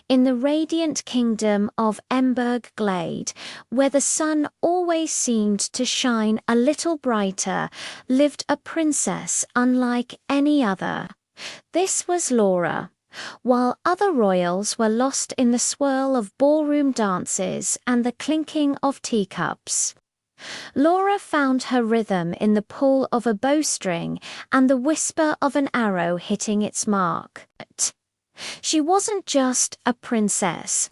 In the radiant kingdom of Emberg Glade, where the sun always seemed to shine a little brighter, lived a princess unlike any other. This was Laura. While other royals were lost in the swirl of ballroom dances and the clinking of teacups, Laura found her rhythm in the pull of a bowstring and the whisper of an arrow hitting its mark. She wasn't just a princess.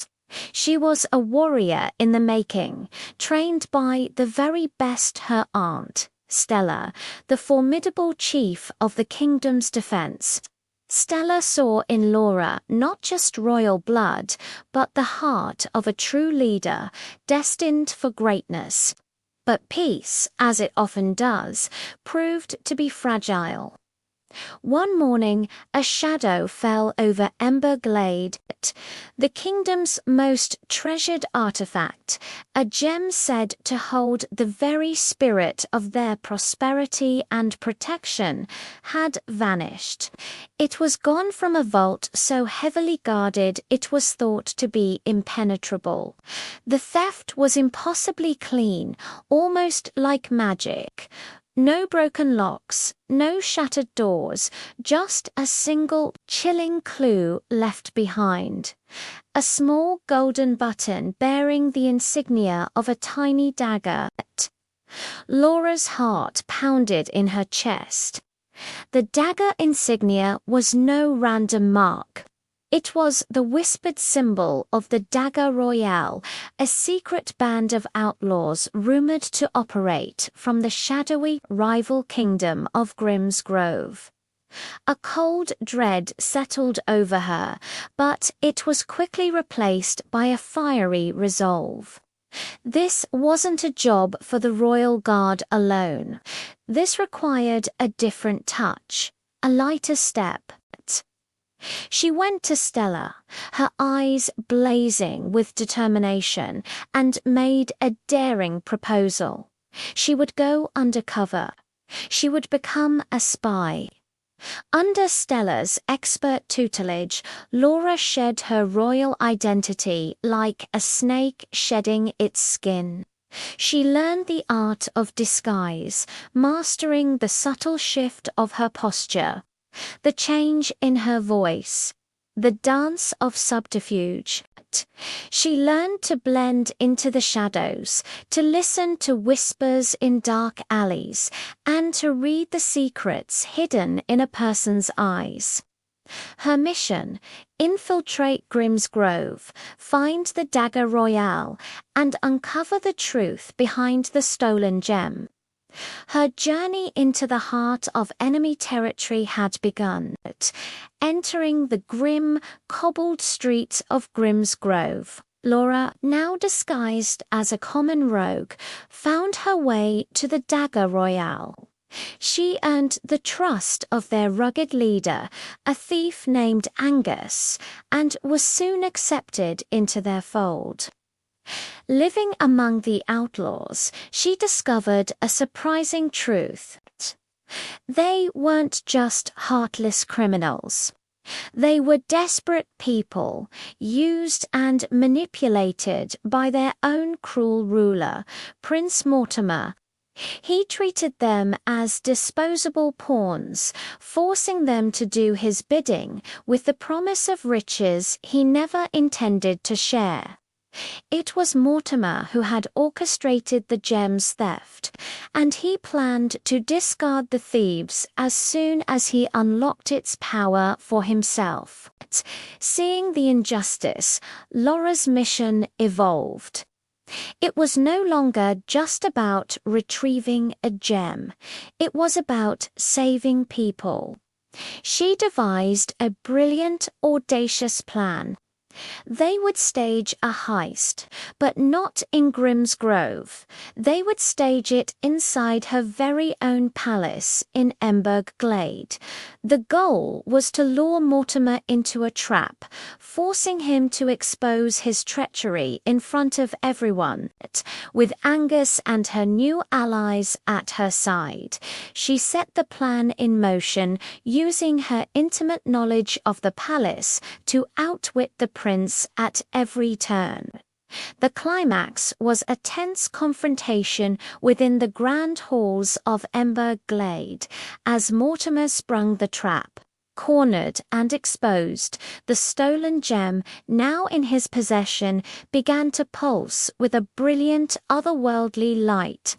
She was a warrior in the making, trained by the very best her aunt, Stella, the formidable chief of the kingdom's defense. Stella saw in Laura not just royal blood, but the heart of a true leader, destined for greatness. But peace, as it often does, proved to be fragile. One morning, a shadow fell over Ember Glade, the kingdom's most treasured artifact, a gem said to hold the very spirit of their prosperity and protection, had vanished. It was gone from a vault so heavily guarded it was thought to be impenetrable. The theft was impossibly clean, almost like magic. No broken locks, no shattered doors, just a single chilling clue left behind. A small golden button bearing the insignia of a tiny dagger. Laura's heart pounded in her chest. The dagger insignia was no random mark. It was the whispered symbol of the Dagger Royale, a secret band of outlaws rumored to operate from the shadowy rival kingdom of Grimm's Grove. A cold dread settled over her, but it was quickly replaced by a fiery resolve. This wasn't a job for the Royal Guard alone. This required a different touch, a lighter step. She went to Stella, her eyes blazing with determination, and made a daring proposal. She would go undercover. She would become a spy. Under Stella's expert tutelage, Laura shed her royal identity like a snake shedding its skin. She learned the art of disguise, mastering the subtle shift of her posture, the change in her voice, the dance of subterfuge. She learned to blend into the shadows, to listen to whispers in dark alleys, and to read the secrets hidden in a person's eyes. Her mission: infiltrate Grimm's Grove, find the Dagger Royale, and uncover the truth behind the stolen gem. Her journey into the heart of enemy territory had begun, entering the grim, cobbled streets of Grimm's Grove. Laura, now disguised as a common rogue, found her way to the Dagger Royale. She earned the trust of their rugged leader, a thief named Angus, and was soon accepted into their fold. Living among the outlaws, she discovered a surprising truth. They weren't just heartless criminals. They were desperate people, used and manipulated by their own cruel ruler, Prince Mortimer. He treated them as disposable pawns, forcing them to do his bidding with the promise of riches he never intended to share. It was Mortimer who had orchestrated the gem's theft, and he planned to discard the thieves as soon as he unlocked its power for himself. Seeing the injustice, Laura's mission evolved. It was no longer just about retrieving a gem. It was about saving people. She devised a brilliant, audacious plan. They would stage a heist, but not in Grimm's Grove. They would stage it inside her very own palace in Emberg Glade. The goal was to lure Mortimer into a trap, forcing him to expose his treachery in front of everyone. With Angus and her new allies at her side, she set the plan in motion, using her intimate knowledge of the palace to outwit the prince at every turn. The climax was a tense confrontation within the grand halls of Emberg Glade as Mortimer sprung the trap. Cornered and exposed, the stolen gem, now in his possession, began to pulse with a brilliant, otherworldly light.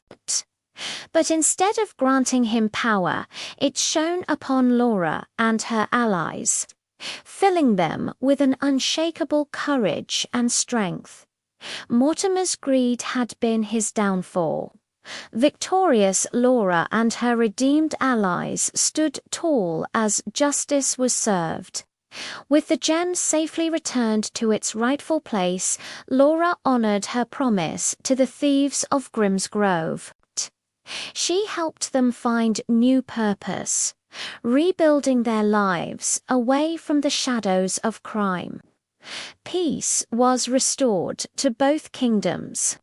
But instead of granting him power, it shone upon Laura and her allies, filling them with an unshakable courage and strength. Mortimer's greed had been his downfall. Victorious Laura and her redeemed allies stood tall as justice was served. With the gem safely returned to its rightful place, Laura honored her promise to the thieves of Grimsgrove. She helped them find new purpose, rebuilding their lives away from the shadows of crime. Peace was restored to both kingdoms.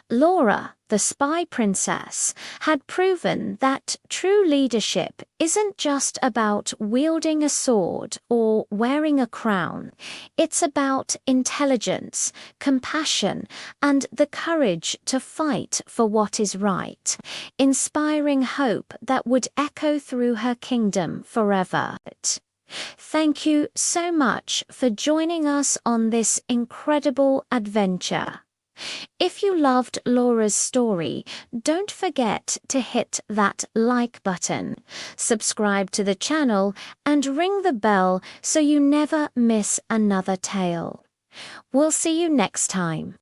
Laura, the spy princess, had proven that true leadership isn't just about wielding a sword or wearing a crown. It's about intelligence, compassion, and the courage to fight for what is right, inspiring hope that would echo through her kingdom forever. Thank you so much for joining us on this incredible adventure. If you loved Laura's story, don't forget to hit that like button, subscribe to the channel, and ring the bell so you never miss another tale. We'll see you next time.